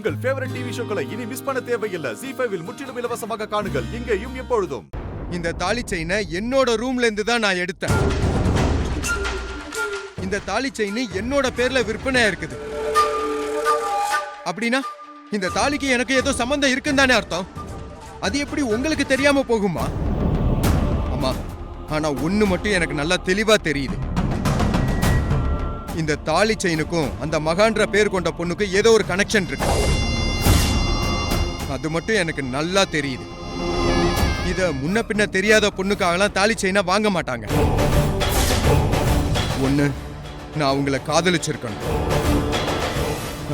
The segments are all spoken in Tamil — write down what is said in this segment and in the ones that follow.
உங்கள் ஃபேவரட் டிவி ஷோக்களை இனி மிஸ் பண்ண தேவையில்லை. ZEE5 இல் முற்றிலும் இலவசமாக காணுங்கள். இங்கேயும் எப்பொழுதும். இந்த தாலி செயினை என்னோட ரூம்ல இருந்து தான் நான் எடுத்தேன். இந்த தாலி செயின் என்னோட பேர்ல விற்பனையா இருக்குது. அப்படின்னா இந்த தாலிக்கு எனக்கு ஏதோ சம்பந்தம் இருக்குன்னு தானே அர்த்தம். அது எப்படி உங்களுக்கு தெரியாம போகுமா? ஆமா, ஆனா ஒண்ணு மட்டும் எனக்கு நல்லா தெளிவா தெரியுது. இந்த தாலி செயினுக்கும் அந்த மகான்ற பேர் கொண்ட பொண்ணுக்கும் ஏதோ ஒரு கனெக்ஷன் இருக்கு. அது மட்டும் எனக்கு நல்லா தெரியுது. இத முன்ன பின்ன தெரியாத பொண்ணுக்காகலாம் தாலி செயினா வாங்க மாட்டாங்க. ஒண்ணு, நான் உங்களை காதலிச்சிருக்கணும்.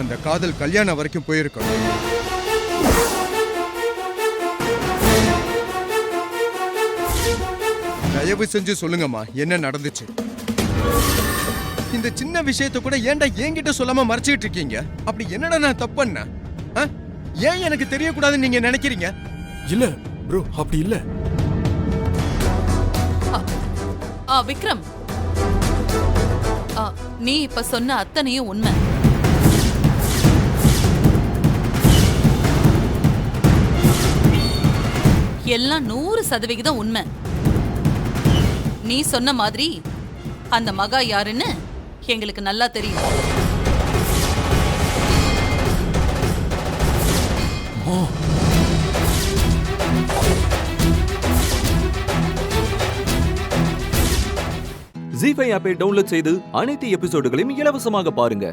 அந்த காதல் கல்யாணம் வரைக்கும் போயிருக்கணும். தயவு செஞ்சு சொல்லுங்கம்மா, என்ன நடந்துச்சு? இந்த சின்ன விஷயத்தை கூட ஏன்டா என்கிட்ட சொல்லாம மறைச்சிட்டு இருக்கீங்க? அப்படி என்னடா நான் தப்பு பண்ணேன்? ஏன் எனக்கு தெரியக்கூடாதுன்னு நீங்க நினைக்கிறீங்க? இல்ல ப்ரோ, அப்படி இல்ல. விக்ரம், நீ இப்ப சொன்ன அத்தனையும் உண்மை. எல்லாம் 100% உண்மை. நீ சொன்ன மாதிரி அந்த மகா யாருன்னு எங்களுக்கு நல்லா தெரியும். ZEE5 ஆப்பை டவுன்லோட் செய்து அனைத்து எபிசோடுகளையும் இலவசமாக பாருங்க.